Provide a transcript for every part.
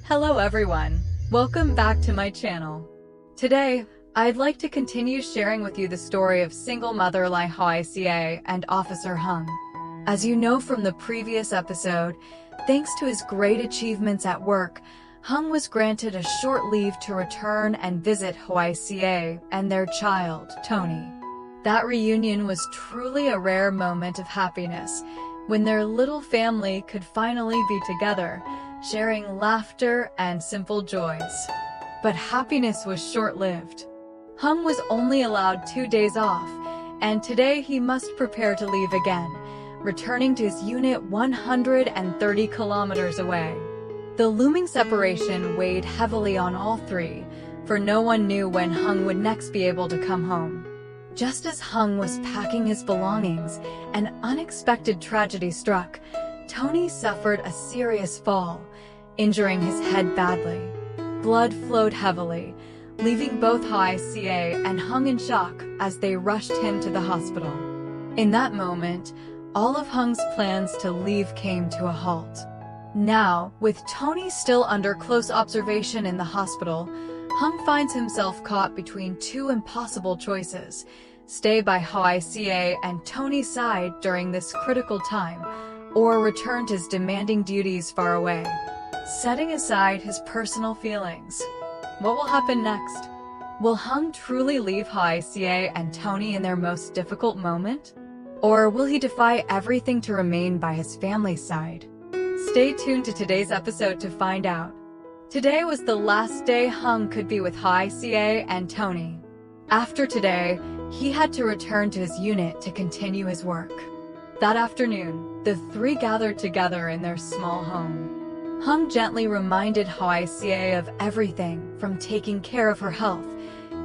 Hello everyone, welcome back to my channel. Today, I'd like to continue sharing with you the story of single mother Ly Hoai Ca and Officer Hùng. As you know from the previous episode, thanks to his great achievements at work, Hùng was granted a short leave to return and visit Hoai Ca and their child, Tony. That reunion was truly a rare moment of happiness, when their little family could finally be together, sharing laughter and simple joys. But happiness was short-lived. Hùng was only allowed 2 days off, and today he must prepare to leave again, returning to his unit 130 kilometers away. The looming separation weighed heavily on all three, for no one knew when Hùng would next be able to come home. Just as Hùng was packing his belongings, an unexpected tragedy struck. Tony suffered a serious fall, injuring his head badly. Blood flowed heavily, leaving both Hoai Ca and Hùng in shock as they rushed him to the hospital. In that moment, all of Hung's plans to leave came to a halt. Now, with Tony still under close observation in the hospital, Hùng finds himself caught between two impossible choices: stay by Hoai Ca and Tony's side during this critical time, or return to his demanding duties far away. Setting aside his personal feelings, what will happen next? Will Hùng truly leave Hoai Ca and Tony in their most difficult moment? Or will he defy everything to remain by his family's side? Stay tuned to today's episode to find out. Today was the last day Hùng could be with Hoai Ca and Tony. After today, he had to return to his unit to continue his work. That afternoon, the three gathered together in their small home. Hùng gently reminded Hoai Ca of everything from taking care of her health,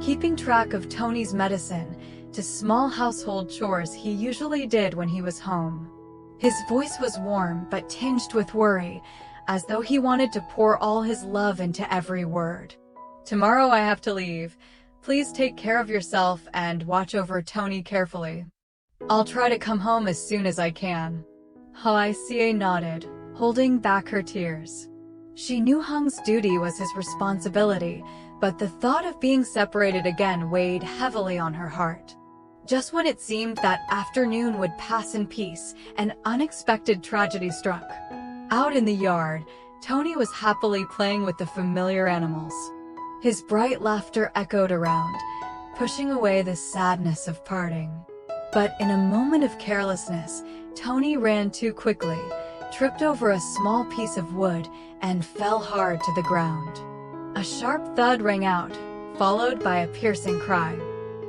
keeping track of Tony's medicine, to small household chores he usually did when he was home. His voice was warm but tinged with worry, as though he wanted to pour all his love into every word. Tomorrow I have to leave. Please take care of yourself and watch over Tony carefully. I'll try to come home as soon as I can. Hoai Ca nodded, holding back her tears. She knew Hung's duty was his responsibility, but the thought of being separated again weighed heavily on her heart. Just when it seemed that afternoon would pass in peace, an unexpected tragedy struck. Out in the yard, Tony was happily playing with the familiar animals. His bright laughter echoed around, pushing away the sadness of parting. But in a moment of carelessness, Tony ran too quickly, tripped over a small piece of wood, and fell hard to the ground. A sharp thud rang out, followed by a piercing cry.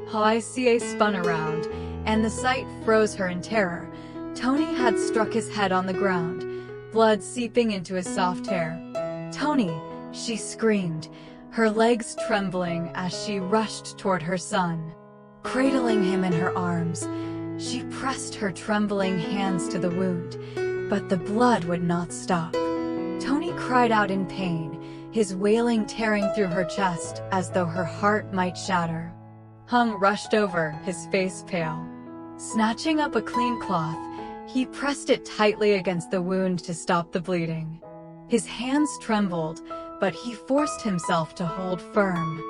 Hoai Ca spun around, and the sight froze her in terror. Tony had struck his head on the ground, blood seeping into his soft hair. "Tony!" she screamed, her legs trembling as she rushed toward her son. Cradling him in her arms, she pressed her trembling hands to the wound, but the blood would not stop. Tony cried out in pain, his wailing tearing through her chest as though her heart might shatter. Hùng rushed over, his face pale. Snatching up a clean cloth, he pressed it tightly against the wound to stop the bleeding. His hands trembled, but he forced himself to hold firm.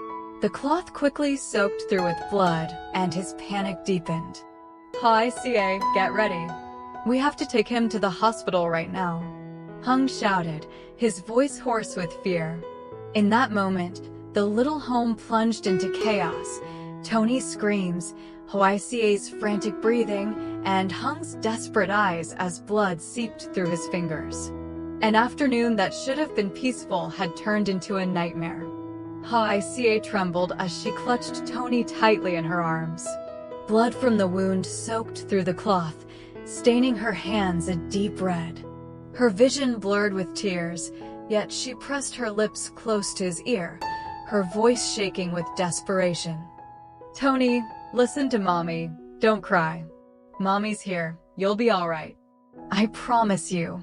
The cloth quickly soaked through with blood, and his panic deepened. "Hoai Ca, get ready. We have to take him to the hospital right now," Hùng shouted, his voice hoarse with fear. In that moment, the little home plunged into chaos. Tony's screams, Hoai Ca's frantic breathing, and Hung's desperate eyes as blood seeped through his fingers. An afternoon that should have been peaceful had turned into a nightmare. Hoai Ca trembled as she clutched Tony tightly in her arms. Blood from the wound soaked through the cloth, staining her hands a deep red. Her vision blurred with tears, yet she pressed her lips close to his ear, her voice shaking with desperation. "Tony, listen to Mommy. Don't cry. Mommy's here. You'll be all right. I promise you."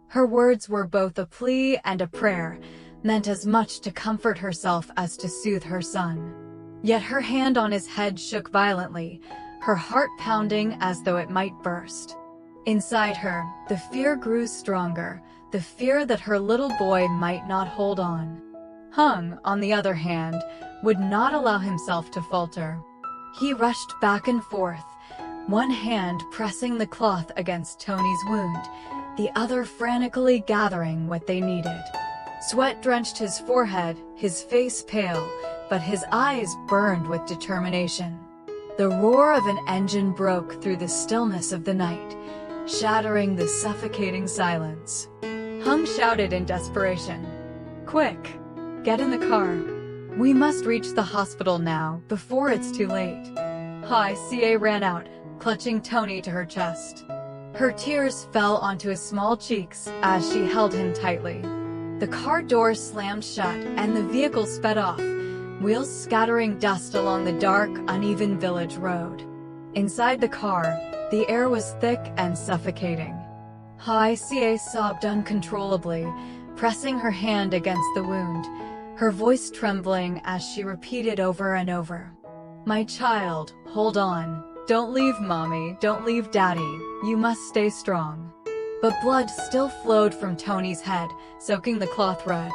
Her words were both a plea and a prayer, meant as much to comfort herself as to soothe her son. Yet her hand on his head shook violently, her heart pounding as though it might burst. Inside her, the fear grew stronger, the fear that her little boy might not hold on. Hung, on the other hand, would not allow himself to falter. He rushed back and forth, one hand pressing the cloth against Tony's wound, the other frantically gathering what they needed. Sweat drenched his forehead, his face pale, but his eyes burned with determination. The roar of an engine broke through the stillness of the night, shattering the suffocating silence. Hung shouted in desperation, "Quick! Get in the car. We must reach the hospital now, before it's too late." Hoai Ca ran out, clutching Tony to her chest. Her tears fell onto his small cheeks as she held him tightly. The car door slammed shut and the vehicle sped off, wheels scattering dust along the dark, uneven village road. Inside the car, the air was thick and suffocating. Hoai Ca sobbed uncontrollably, pressing her hand against the wound, her voice trembling as she repeated over and over, "My child, hold on. Don't leave mommy, don't leave daddy. You must stay strong." But blood still flowed from Tony's head, soaking the cloth red.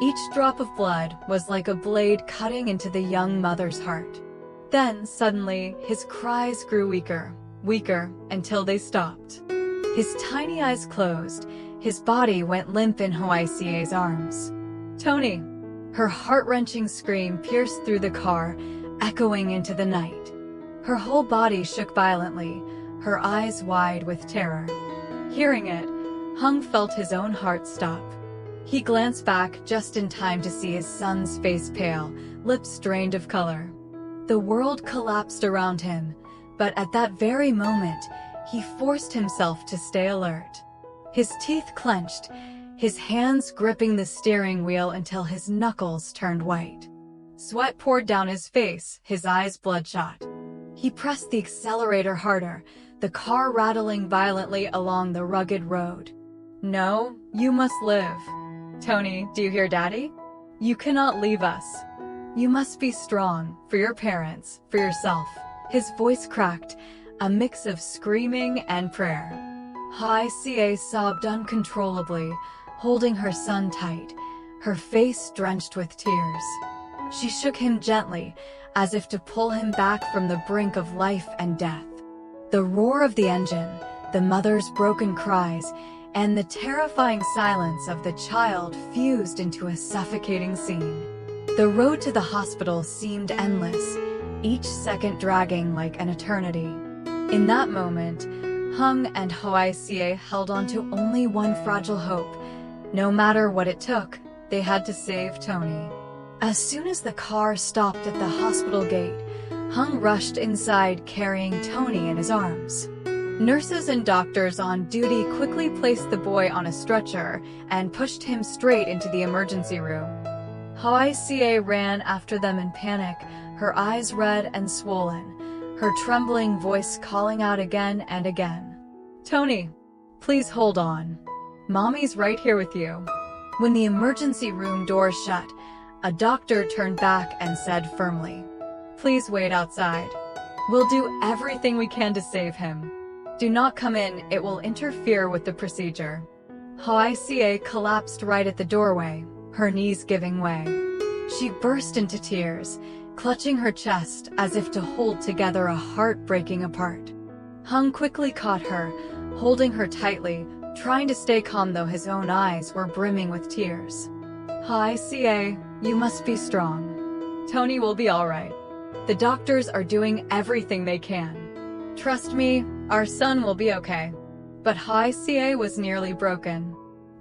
Each drop of blood was like a blade cutting into the young mother's heart. Then, suddenly, his cries grew weaker, until they stopped. His tiny eyes closed, his body went limp in Hoai Ca's arms. "Tony!" Her heart-wrenching scream pierced through the car, echoing into the night. Her whole body shook violently, her eyes wide with terror. Hearing it, Hung felt his own heart stop. He glanced back just in time to see his son's face pale, lips drained of color. The world collapsed around him, but at that very moment, he forced himself to stay alert. His teeth clenched, his hands gripping the steering wheel until his knuckles turned white. Sweat poured down his face, his eyes bloodshot. He pressed the accelerator harder, the car rattling violently along the rugged road. "No, you must live. Tony, do you hear Daddy? You cannot leave us. You must be strong, for your parents, for yourself." His voice cracked, a mix of screaming and prayer. Hoai Ca sobbed uncontrollably, holding her son tight, her face drenched with tears. She shook him gently, as if to pull him back from the brink of life and death. The roar of the engine, the mother's broken cries, and the terrifying silence of the child fused into a suffocating scene. The road to the hospital seemed endless, each second dragging like an eternity. In that moment, Hung and Hoai Ca held on to only one fragile hope. No matter what it took, they had to save Tony. As soon as the car stopped at the hospital gate, Hung rushed inside carrying Tony in his arms. Nurses and doctors on duty quickly placed the boy on a stretcher and pushed him straight into the emergency room. Hoai Ca ran after them in panic, her eyes red and swollen, her trembling voice calling out again and again, "Tony, please hold on. Mommy's right here with you." When the emergency room door shut, a doctor turned back and said firmly, "Please wait outside. We'll do everything we can to save him. Do not come in, it will interfere with the procedure." Hoai Ca collapsed right at the doorway, her knees giving way. She burst into tears, clutching her chest as if to hold together a heart breaking apart. Hung quickly caught her, holding her tightly, trying to stay calm though his own eyes were brimming with tears. "Hoai Ca, you must be strong. Tony will be all right. The doctors are doing everything they can. Trust me, our son will be okay." But Hoai Ca was nearly broken.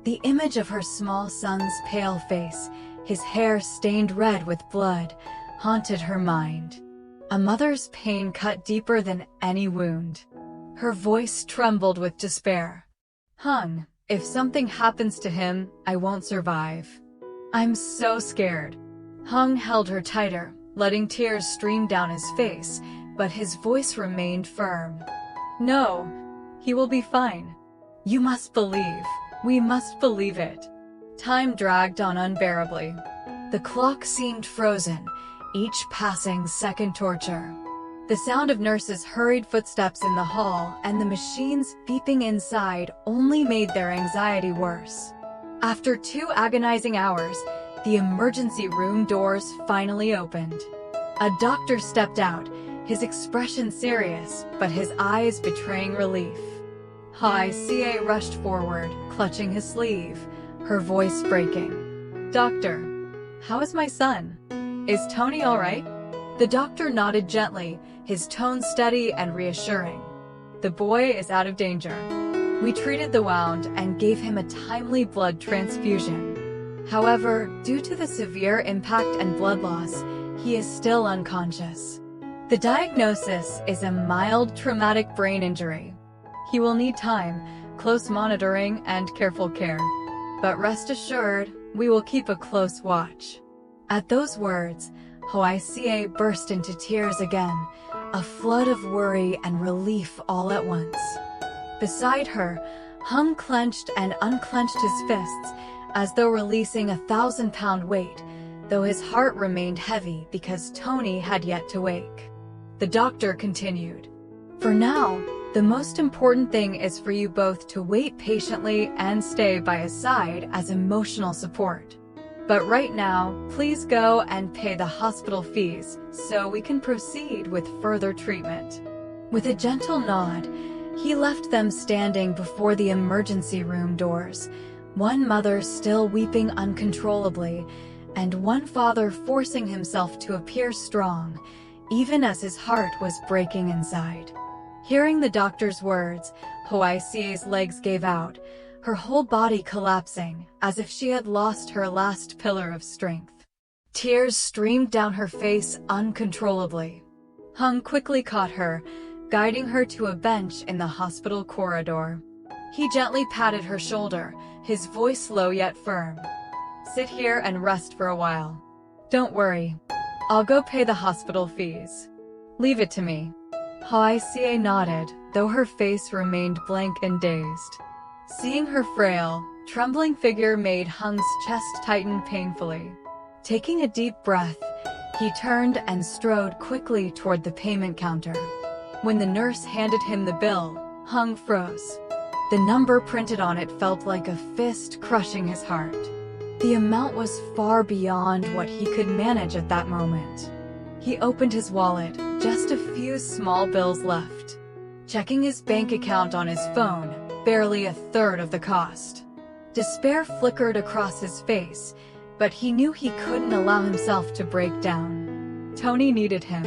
The image of her small son's pale face, his hair stained red with blood, haunted her mind. A mother's pain cut deeper than any wound. Her voice trembled with despair. "Hung, if something happens to him, I won't survive. I'm so scared." Hung held her tighter, letting tears stream down his face, but his voice remained firm. "No, he will be fine. You must believe. We must believe it." Time dragged on unbearably. The clock seemed frozen, each passing second torture. The sound of nurses' hurried footsteps in the hall and the machines beeping inside only made their anxiety worse. After 2 agonizing hours, the emergency room doors finally opened. A doctor stepped out, his expression serious, but his eyes betraying relief. Hoai Ca rushed forward, clutching his sleeve, her voice breaking. "Doctor, how is my son? Is Tony all right?" The doctor nodded gently, his tone steady and reassuring. "The boy is out of danger. We treated the wound and gave him a timely blood transfusion. However, due to the severe impact and blood loss, he is still unconscious. The diagnosis is a mild traumatic brain injury. He will need time, close monitoring, and careful care. But rest assured, we will keep a close watch." At those words, Hoai Ca burst into tears again, a flood of worry and relief all at once. Beside her, Hùng clenched and unclenched his fists, as though releasing a 1,000-pound weight, though his heart remained heavy because Tony had yet to wake. The doctor continued, "For now, the most important thing is for you both to wait patiently and stay by his side as emotional support. But right now, please go and pay the hospital fees so we can proceed with further treatment." With a gentle nod, he left them standing before the emergency room doors, one mother still weeping uncontrollably, and one father forcing himself to appear strong, even as his heart was breaking inside. Hearing the doctor's words, Hoai Ca's legs gave out, her whole body collapsing, as if she had lost her last pillar of strength. Tears streamed down her face uncontrollably. Hùng quickly caught her, guiding her to a bench in the hospital corridor. He gently patted her shoulder, his voice low yet firm. "Sit here and rest for a while. Don't worry. I'll go pay the hospital fees. Leave it to me." Hoai Ca nodded, though her face remained blank and dazed. Seeing her frail, trembling figure made Hung's chest tighten painfully. Taking a deep breath, he turned and strode quickly toward the payment counter. When the nurse handed him the bill, Hùng froze. The number printed on it felt like a fist crushing his heart. The amount was far beyond what he could manage at that moment. He opened his wallet, just a few small bills left. Checking his bank account on his phone, barely a third of the cost. Despair flickered across his face, but he knew he couldn't allow himself to break down. Tony needed him.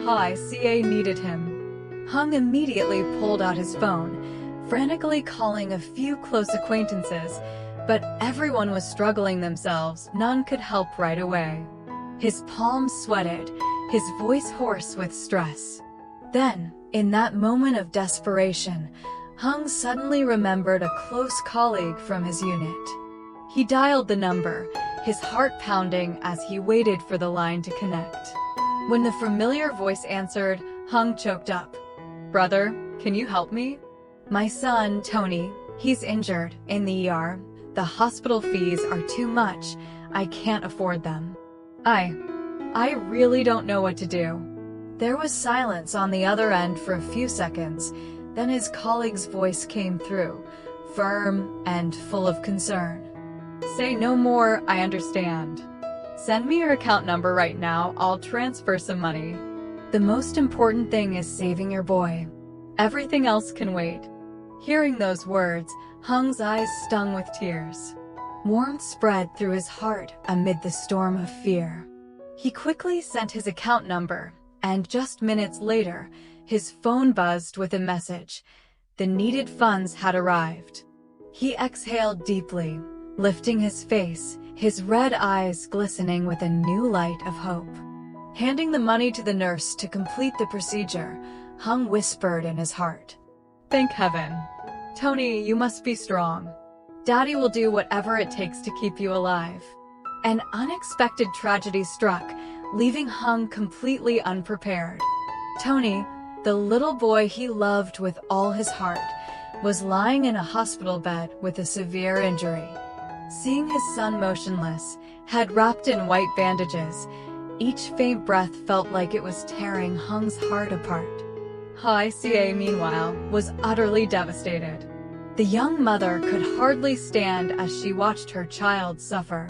Hoai Ca needed him. Hùng immediately pulled out his phone, frantically calling a few close acquaintances, but everyone was struggling themselves, none could help right away. His palms sweated, his voice hoarse with stress. Then, in that moment of desperation, Hùng suddenly remembered a close colleague from his unit. He dialed the number, his heart pounding as he waited for the line to connect. When the familiar voice answered, Hùng choked up. "Brother, can you help me? My son, Tony, he's injured, in the ER. The hospital fees are too much. I can't afford them. I really don't know what to do." There was silence on the other end for a few seconds, then his colleague's voice came through, firm and full of concern. "Say no more, I understand. Send me your account number right now, I'll transfer some money. The most important thing is saving your boy. Everything else can wait." Hearing those words, Hung's eyes stung with tears. Warmth spread through his heart amid the storm of fear. He quickly sent his account number, and just minutes later, his phone buzzed with a message. The needed funds had arrived. He exhaled deeply, lifting his face, his red eyes glistening with a new light of hope. Handing the money to the nurse to complete the procedure, Hùng whispered in his heart, "Thank heaven. Tony, you must be strong. Daddy will do whatever it takes to keep you alive." An unexpected tragedy struck, leaving Hùng completely unprepared. Tony, the little boy he loved with all his heart, was lying in a hospital bed with a severe injury. Seeing his son motionless, head wrapped in white bandages, Each faint breath felt like it was tearing Hung's heart apart. Hoai Ca, meanwhile, was utterly devastated. The young mother could hardly stand as she watched her child suffer.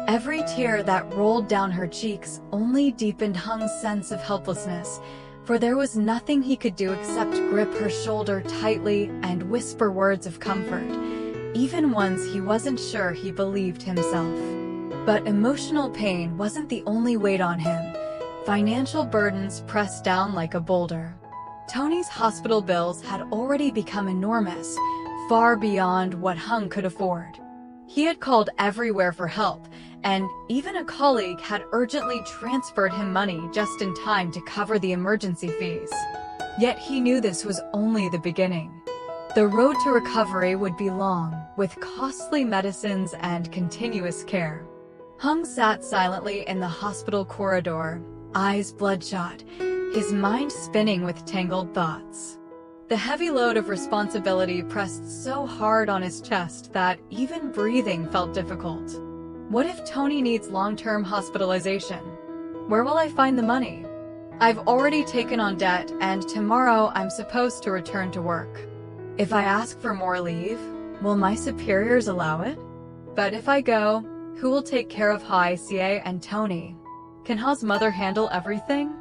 Every tear that rolled down her cheeks only deepened Hung's sense of helplessness, for there was nothing he could do except grip her shoulder tightly and whisper words of comfort, even ones he wasn't sure he believed himself. But emotional pain wasn't the only weight on him. Financial burdens pressed down like a boulder. Tony's hospital bills had already become enormous, far beyond what Hung could afford. He had called everywhere for help, and even a colleague had urgently transferred him money just in time to cover the emergency fees. Yet he knew this was only the beginning. The road to recovery would be long, with costly medicines and continuous care. Hung sat silently in the hospital corridor, eyes bloodshot, his mind spinning with tangled thoughts. The heavy load of responsibility pressed so hard on his chest that even breathing felt difficult. What if Tony needs long-term hospitalization? Where will I find the money? I've already taken on debt, and tomorrow I'm supposed to return to work. If I ask for more leave, will my superiors allow it? But if I go, who will take care of Hoai Ca and Tony? Can Ha's mother handle everything?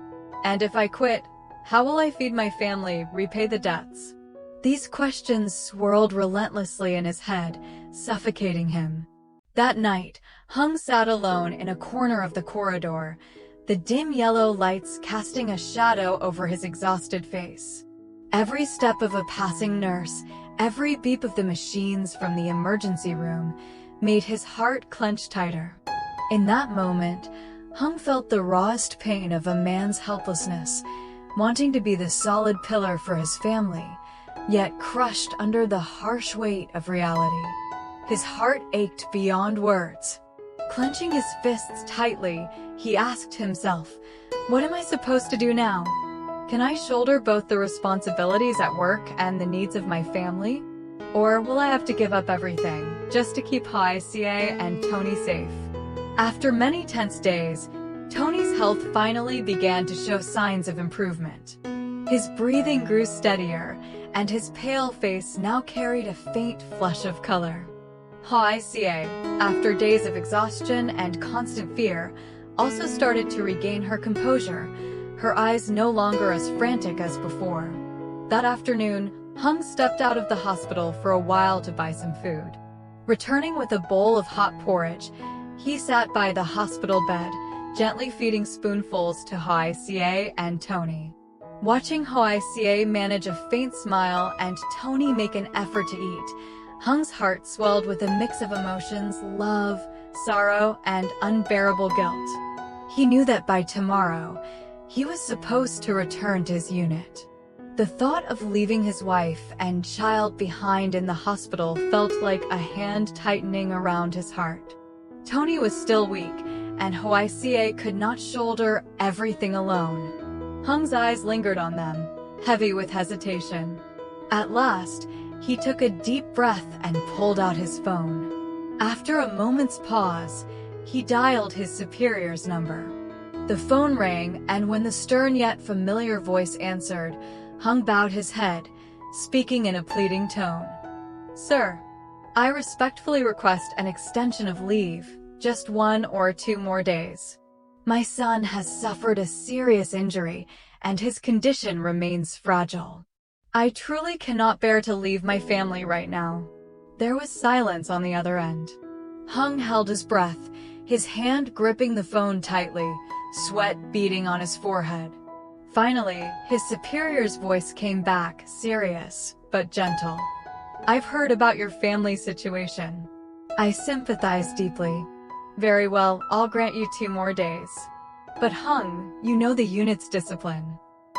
And if I quit, how will I feed my family, repay the debts? These questions swirled relentlessly in his head, suffocating him. That night, Hung sat alone in a corner of the corridor, the dim yellow lights casting a shadow over his exhausted face. Every step of a passing nurse, every beep of the machines from the emergency room, made his heart clench tighter. In that moment, Hung felt the rawest pain of a man's helplessness, wanting to be the solid pillar for his family, yet crushed under the harsh weight of reality. His heart ached beyond words. Clenching his fists tightly, he asked himself, "What am I supposed to do now? Can I shoulder both the responsibilities at work and the needs of my family? Or will I have to give up everything, just to keep Hoai Ca and Tony safe?" After many tense days, Tony's health finally began to show signs of improvement. His breathing grew steadier, and his pale face now carried a faint flush of color. Hoai Ca, after days of exhaustion and constant fear, also started to regain her composure, her eyes no longer as frantic as before. That afternoon, Hung stepped out of the hospital for a while to buy some food. Returning with a bowl of hot porridge, he sat by the hospital bed, gently feeding spoonfuls to Hoai Ca and Tony. Watching Hoai Ca manage a faint smile and Tony make an effort to eat, Hung's heart swelled with a mix of emotions: love, sorrow, and unbearable guilt. He knew that by tomorrow, he was supposed to return to his unit. The thought of leaving his wife and child behind in the hospital felt like a hand tightening around his heart. Tony was still weak, and Hoai Ca could not shoulder everything alone. Hung's eyes lingered on them, heavy with hesitation. At last, he took a deep breath and pulled out his phone. After a moment's pause, he dialed his superior's number. The phone rang, and when the stern yet familiar voice answered, Hung bowed his head, speaking in a pleading tone. "Sir, I respectfully request an extension of leave, just 1 or 2 more days. My son has suffered a serious injury, and his condition remains fragile. I truly cannot bear to leave my family right now." There was silence on the other end. Hung held his breath, his hand gripping the phone tightly, sweat beading on his forehead. Finally, his superior's voice came back, serious but gentle. "I've heard about your family situation. I sympathize deeply. Very well, I'll grant you 2 more days. But Hung, you know the unit's discipline.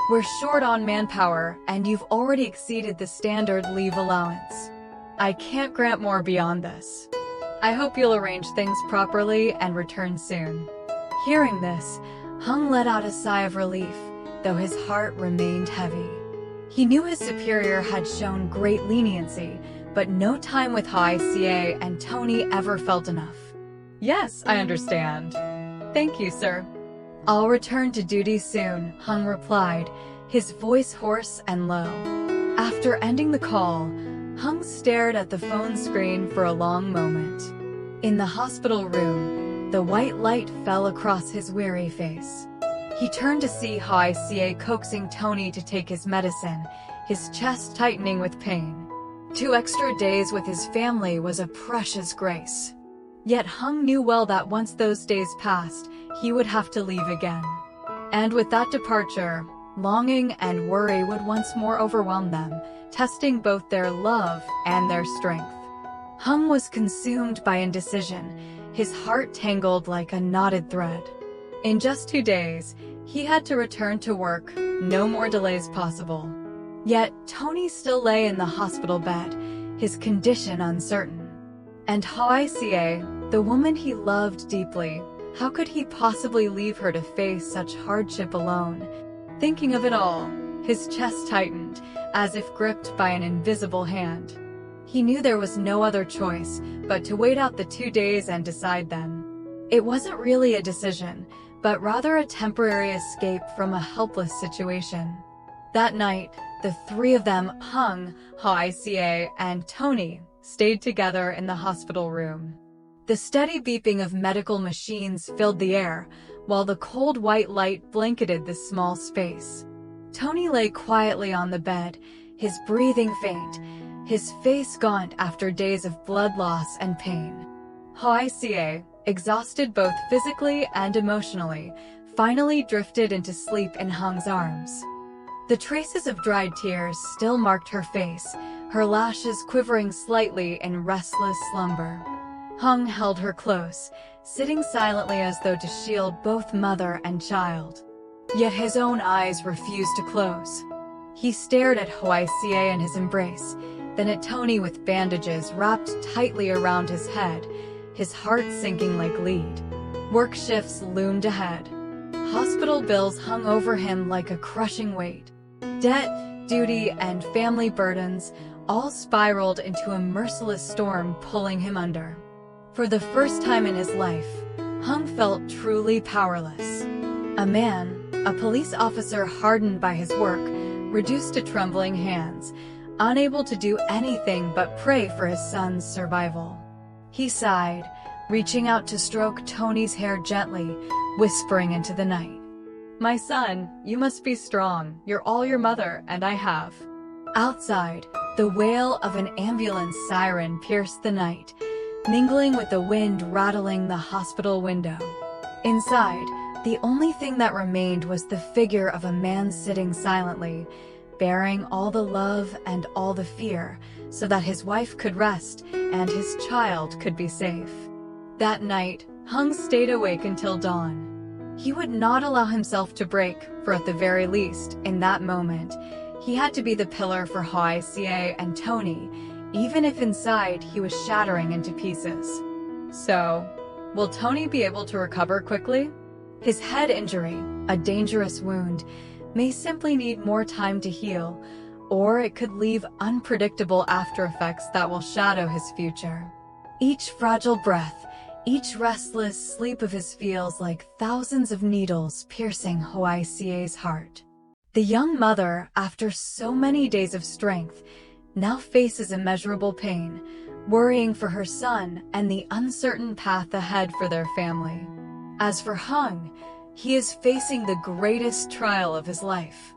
We're short on manpower, and you've already exceeded the standard leave allowance. I can't grant more beyond this. I hope you'll arrange things properly and return soon." Hearing this, Hung let out a sigh of relief, though his heart remained heavy. He knew his superior had shown great leniency, but no time with Hoai Ca and Tony ever felt enough. "Yes, I understand. Thank you, sir. "I'll return to duty soon," Hung replied, his voice hoarse and low. After ending the call, Hung stared at the phone screen for a long moment. In the hospital room, the white light fell across his weary face. He turned to see Hoai Ca coaxing Tony to take his medicine, his chest tightening with pain. 2 extra days with his family was a precious grace. Yet Hung knew well that once those days passed, he would have to leave again. And with that departure, longing and worry would once more overwhelm them, testing both their love and their strength. Hung was consumed by indecision, his heart tangled like a knotted thread. In just 2 days, he had to return to work, no more delays possible. Yet Tony still lay in the hospital bed, his condition uncertain. And Hoai Ca, the woman he loved deeply, how could he possibly leave her to face such hardship alone? Thinking of it all, his chest tightened, as if gripped by an invisible hand. He knew there was no other choice but to wait out the 2 days and decide then. It wasn't really a decision, but rather a temporary escape from a helpless situation. That night, the 3 of them, Hung, Hoai Ca, and Tony, stayed together in the hospital room. The steady beeping of medical machines filled the air, while the cold white light blanketed the small space. Tony lay quietly on the bed, his breathing faint, his face gaunt after days of blood loss and pain. Hoai Ca, exhausted both physically and emotionally, finally drifted into sleep in Hung's arms. The traces of dried tears still marked her face, her lashes quivering slightly in restless slumber. Hung held her close, sitting silently as though to shield both mother and child. Yet his own eyes refused to close. He stared at Hoai Ca in his embrace, then at Tony with bandages wrapped tightly around his head, his heart sinking like lead. Work shifts loomed ahead. Hospital bills hung over him like a crushing weight. Debt, duty, and family burdens all spiraled into a merciless storm pulling him under. For the first time in his life, Hung felt truly powerless. A man, a police officer hardened by his work, reduced to trembling hands, unable to do anything but pray for his son's survival. He sighed, reaching out to stroke Tony's hair gently, whispering into the night, "My son, you must be strong. You're all your mother and I have." Outside, the wail of an ambulance siren pierced the night, mingling with the wind rattling the hospital window. Inside, the only thing that remained was the figure of a man sitting silently, bearing all the love and all the fear, so that his wife could rest and his child could be safe. That night, Hung stayed awake until dawn. He would not allow himself to break, for at the very least, in that moment, he had to be the pillar for Hoai Ca and Tony, even if inside he was shattering into pieces. So, will Tony be able to recover quickly? His head injury, a dangerous wound, may simply need more time to heal, or it could leave unpredictable aftereffects that will shadow his future. Each fragile breath, each restless sleep of his feels like thousands of needles piercing Hoai Ca's heart. The young mother, after so many days of strength, now faces immeasurable pain, worrying for her son and the uncertain path ahead for their family. As for Hung, he is facing the greatest trial of his life.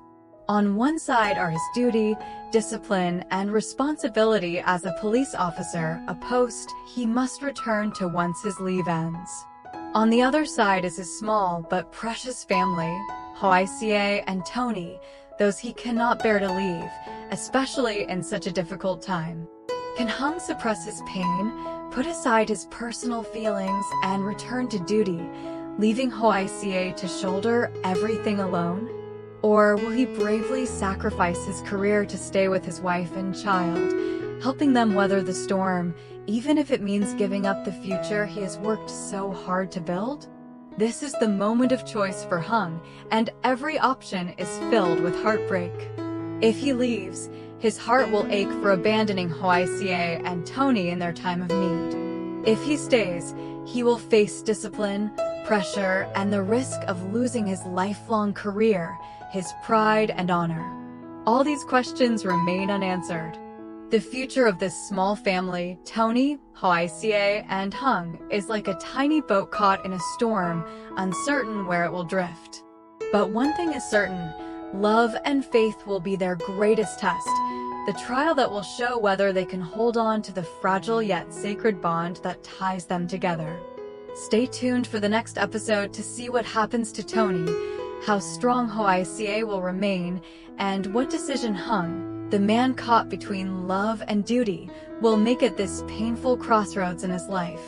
On one side are his duty, discipline, and responsibility as a police officer, a post he must return to once his leave ends. On the other side is his small but precious family, Hoai Ca and Tony, those he cannot bear to leave, especially in such a difficult time. Can Hung suppress his pain, put aside his personal feelings, and return to duty, leaving Hoai Ca to shoulder everything alone? Or will he bravely sacrifice his career to stay with his wife and child, helping them weather the storm, even if it means giving up the future he has worked so hard to build? This is the moment of choice for Hung, and every option is filled with heartbreak. If he leaves, his heart will ache for abandoning Hoai Ca and Tony in their time of need. If he stays, he will face discipline, pressure, and the risk of losing his lifelong career, his pride and honor. All these questions remain unanswered. The future of this small family, Tony, Hoai Ca, and Hùng, is like a tiny boat caught in a storm, uncertain where it will drift. But one thing is certain, love and faith will be their greatest test, the trial that will show whether they can hold on to the fragile yet sacred bond that ties them together. Stay tuned for the next episode to see what happens to Tony, how strong Hoai Ca will remain, and what decision Hùng, the man caught between love and duty, will make at this painful crossroads in his life.